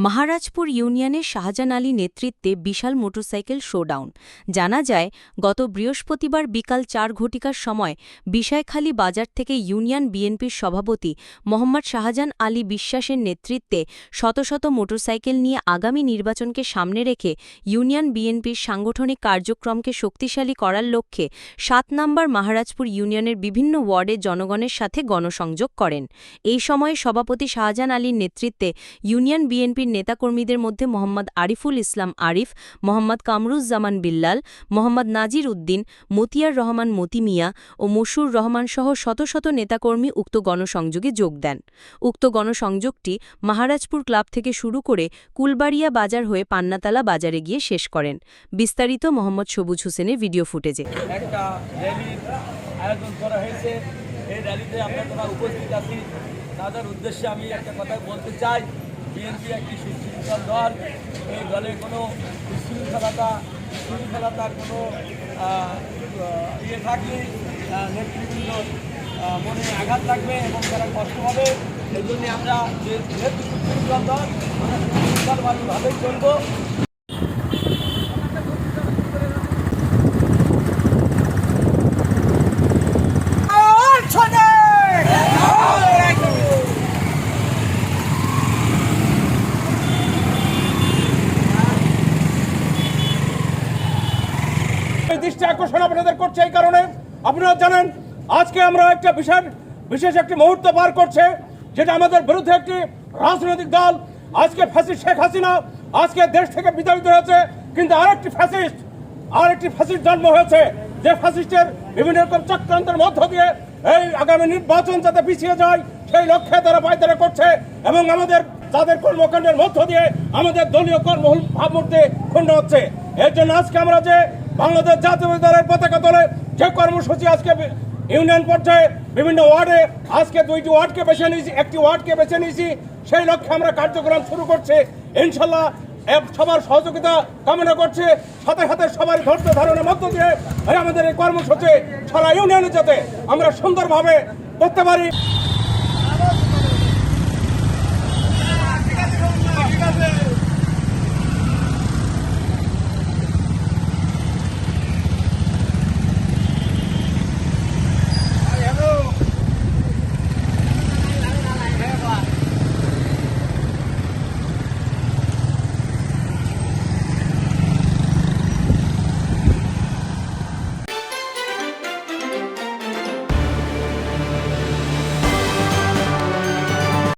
মহারাজপুর ইউনিয়নের শাহজাহান আলী নেতৃত্বে বিশাল motorcycle showdown. জানা যায়, গত বৃহস্পতিবার বিকাল ৪ ঘটিকার সময় বিষাইখালী বাজার থেকে ইউনিয়ন বিএনপির সভাপতি মোহাম্মদ শাহজাহান আলী বিশ্বাসের নেতৃত্বে শত শত মোটরসাইকেল নিয়ে আগামী নির্বাচনকে সামনে রেখে ইউনিয়ন বিএনপির সাংগঠনিক কার্যক্রমকে শক্তিশালী করার লক্ষ্যে ৭ নম্বর মহারাজপুর ইউনিয়নের বিভিন্ন ওয়ার্ডে জনগণের সাথে গণসংযোগ করেন। এই সময়ে সভাপতি শাহজাহান আলীর নেতৃত্বে ইউনিয়ন বিএনপির নেতাকর্মীদের মধ্যে মোহাম্মদ আরিফুল ইসলাম আরিফ, মোহাম্মদ কামরুজ্জামান বিল্লাল, মোহাম্মদ নাজির উদ্দিন, মতিয়ার রহমান মতি মিয়া ও মশুর রহমান সহ শত শত নেতাকর্মী উক্ত গণসংযোগে যোগ দেন। উক্ত গণসংযোগটি মহারাজপুর ক্লাব থেকে শুরু করে কুলবাড়িয়া বাজার হয়ে পান্নাতলা বাজারে গিয়ে শেষ করেন। বিস্তারিত মোহাম্মদ সবুজ হোসেনের ভিডিও ফুটেজে। একটা র্যালির আয়োজন করা হয়েছে। এই র্যালিতে আমরা উপস্থিত আছি। তাদের উদ্দেশ্যে আমি একটা কথা বলতে চাই, বিএনপি একটি সুশৃঙ্খল দল। এই দলে কোনো শৃঙ্খলতার কোনো থাকলে নেতৃবৃন্দ মনে আঘাত লাগবে এবং তারা কষ্ট হবে। এই জন্য আমরা যে সুশৃঙ্খল দল, আমরা সুশৃঙ্খলভাবেই চলবো। দৃষ্টি আকর্ষণ আপনাদের করছে এই কারণে, আপনারা জানেন আজকে আমরা একটা বিশেষ একটি মুহূর্ত পার করছে, যেটা আমাদের বিরুদ্ধে একটি রাজনৈতিক দল আজকে ফ্যাসিস্ট শেখ হাসিনা আজকে দেশ থেকে বিতাড়িত হয়েছে, কিন্তু আরেকটি ফ্যাসিস্ট জন্ম হয়েছে, যে ফ্যাসিস্টের বিভিন্ন রকম চক্রান্তের মধ্য দিয়ে এই আগামী নির্বাচন যাতে পিছিয়ে যায় সেই লক্ষ্যে তারা পায়তারা করছে এবং আমাদের তাদের কর্মকাণ্ডের মধ্য দিয়ে আমাদের দলীয় ভাবমূর্তি ক্ষুণ্ণ হচ্ছে। এর জন্য আজকে আমরা যে বাংলাদেশ জাতীয় দলের পতাকা দলে যে কর্মসূচি আজকে ইউনিয়ন পর্যায়ে বিভিন্ন ওয়ার্ডে আজকে 2টি ওয়ার্ডকে বেছে নিয়েছি, একটি ওয়ার্ডকে বেছে নিয়েছি, সেই লক্ষ্যে আমরা কার্যক্রম শুরু করছি। ইনশাল্লাহ সবার সহযোগিতা কামনা করছে, সাথে সাথে সবার ধৈর্য ধারণের মধ্য দিয়ে আমাদের এই কর্মসূচি সারা ইউনিয়নে যাতে আমরা সুন্দরভাবে করতে পারি।